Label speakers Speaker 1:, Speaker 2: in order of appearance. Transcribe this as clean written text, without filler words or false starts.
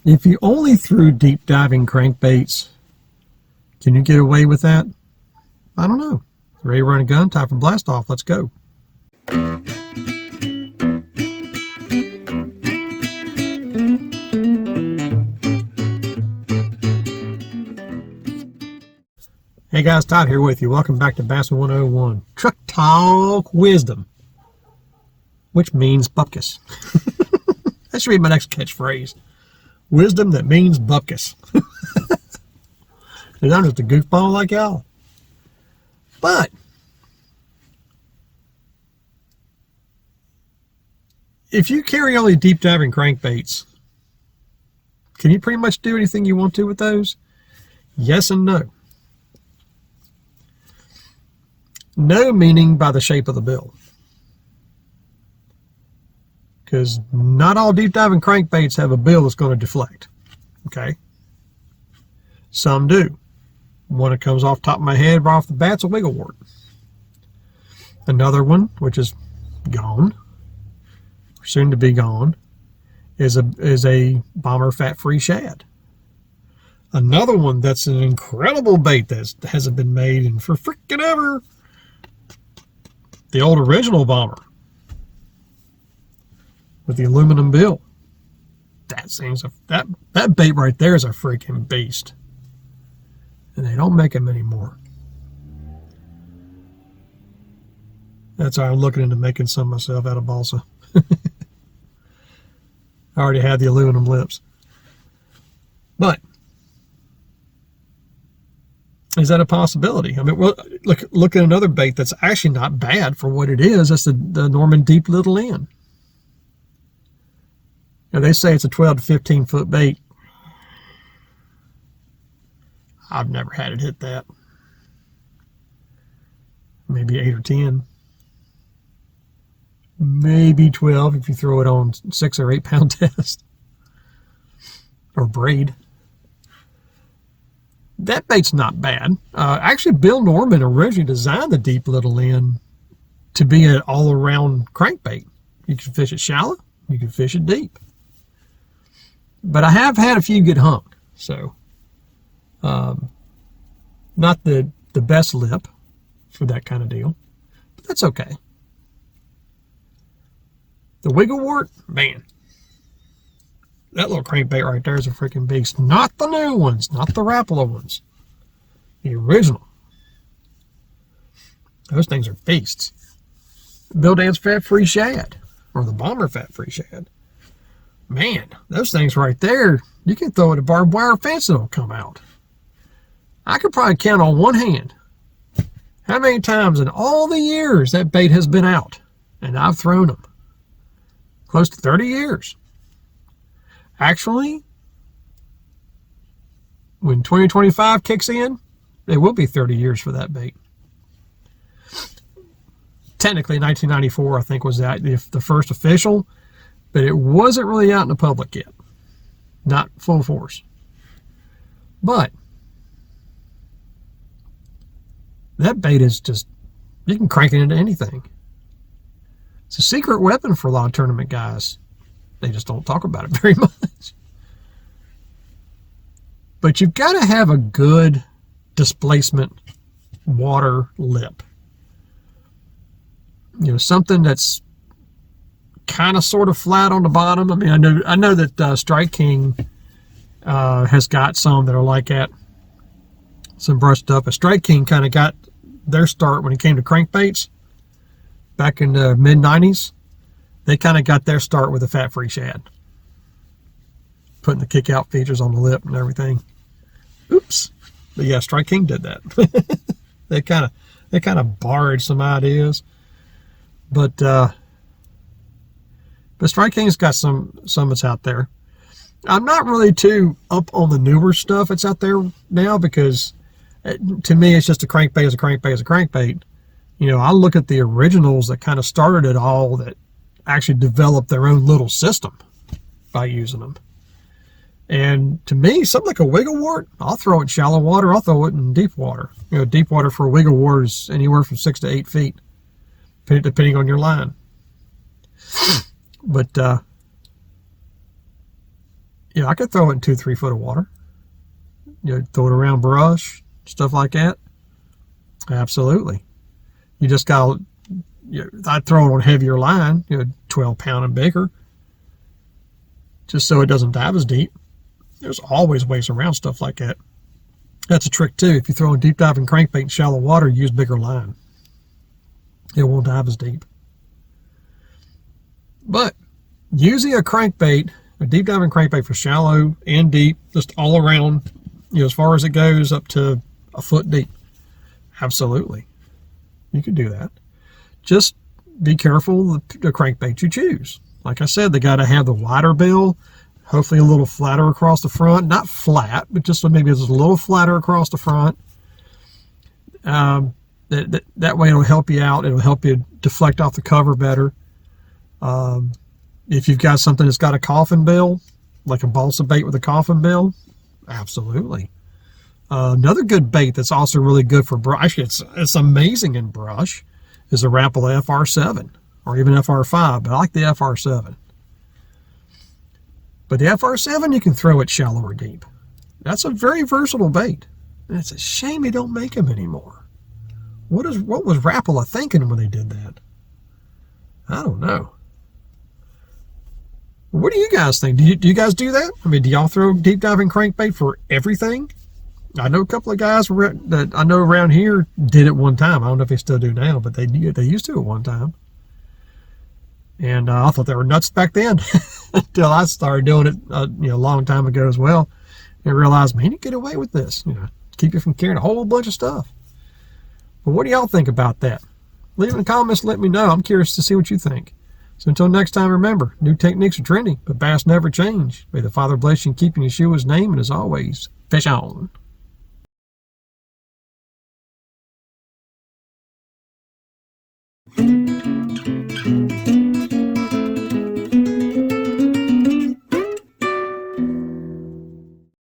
Speaker 1: If you only threw deep diving crankbaits, can you get away with that? I don't know. Ready to run a gun? Time for blast off. Let's go. Hey guys, Todd here with you. Welcome back to Bassin 101. Truck Talk Wisdom, which means bupkis. That should be my next catchphrase. Wisdom that means bupkis. And I'm just a goofball like y'all. But if you carry only deep diving crankbaits, can you pretty much do anything you want to with those? Yes and no. No meaning by the shape of the bill. Because not all deep diving crankbaits have a bill that's going to deflect. Okay? Some do. One that comes off the top of my head right off the bat's a wiggle wart. Another one, which is gone, soon to be gone, is a bomber fat-free shad. Another one that's an incredible bait that hasn't been made in for freaking ever. The old original bomber with the aluminum bill. That bait right there is a freaking beast. And they don't make them anymore. That's why I'm looking into making some myself out of balsa. I already had the aluminum lips. But is that a possibility? I mean, well, look at another bait that's actually not bad for what it is. That's the Norman Deep Little End. Now, they say it's a 12 to 15 foot bait. I've never had it hit that. Maybe 8 or 10. Maybe 12 if you throw it on 6 or 8 pound test. Or braid. That bait's not bad. Actually, Bill Norman originally designed the Deep Little End to be an all-around crankbait. You can fish it shallow, you can fish it deep. But I have had a few get hung, so not the best lip for that kind of deal, but that's okay. The wiggle wart, man, that little crankbait right there is a freaking beast. Not the new ones, not the Rapala ones. The original. Those things are beasts. Bill Dan's fat-free shad, or the bomber fat-free shad. Man, those things right there, you can throw it a barbed wire fence and it'll come out. I could probably count on one hand how many times in all the years that bait has been out, and I've thrown them. Close to 30 years. Actually, when 2025 kicks in, it will be 30 years for that bait. Technically, 1994, I think, was the first official, but it wasn't really out in the public yet. Not full force. But that bait is just, you can crank it into anything. It's a secret weapon for a lot of tournament guys. They just don't talk about it very much. But you've got to have a good displacement water lip. You know, something that's kind of sort of flat on the bottom. I mean, I know that Strike King has got some that are like that. Some brushed up. Strike King kind of got their start when it came to crankbaits back in the mid-90s. They kind of got their start with a fat-free shad. Putting the kick-out features on the lip and everything. Oops. But yeah, Strike King did that. They kind of borrowed some ideas. But Strike King's got some that's out there. I'm not really too up on the newer stuff that's out there now, because to me it's just a crankbait is a crankbait is a crankbait. You know, I look at the originals that kind of started it all, that actually developed their own little system by using them. And to me, something like a wiggle wart, I'll throw it in shallow water, I'll throw it in deep water. You know, deep water for a wiggle wart is anywhere from 6 to 8 feet, depending on your line. But Yeah, I could throw it in 2-3 foot of water. You know, throw it around brush, stuff like that. Absolutely. You just got, I'd throw it on heavier line, 12 pound and bigger, just so it doesn't dive as deep. There's always ways around stuff like that. That's a trick too. If you throw a deep diving crankbait in shallow water, use bigger line. It won't dive as deep. But using a crankbait, a deep diving crankbait for shallow and deep, just all around, as far as it goes up to a foot deep. Absolutely. You can do that. Just be careful the crankbait you choose. Like I said, they got to have the wider bill, hopefully a little flatter across the front. Not flat, but just maybe it's a little flatter across the front. That way it'll help you out. It'll help you deflect off the cover better. If you've got something that's got a coffin bill, like a balsa bait with a coffin bill, absolutely. Another good bait that's also really good for brush, it's amazing in brush, is a Rapala FR7 or even FR5, but I like the FR7. But the FR7 you can throw it shallow or deep. That's a very versatile bait. And it's a shame they don't make them anymore. What was Rapala thinking when they did that? I don't know. What do you guys think? Do you guys do that? I mean, do y'all throw deep diving crankbait for everything? I know a couple of guys that I know around here did it one time. I don't know if they still do now, but they used to at one time. And I thought they were nuts back then until I started doing it a long time ago as well, and realized, man, you get away with this. Keep you from carrying a whole bunch of stuff. But what do y'all think about that? Leave in the comments, let me know. I'm curious to see what you think. So until next time, remember, new techniques are trendy, but bass never change. May the Father bless you and keep you in Yeshua's name, and as always, fish on.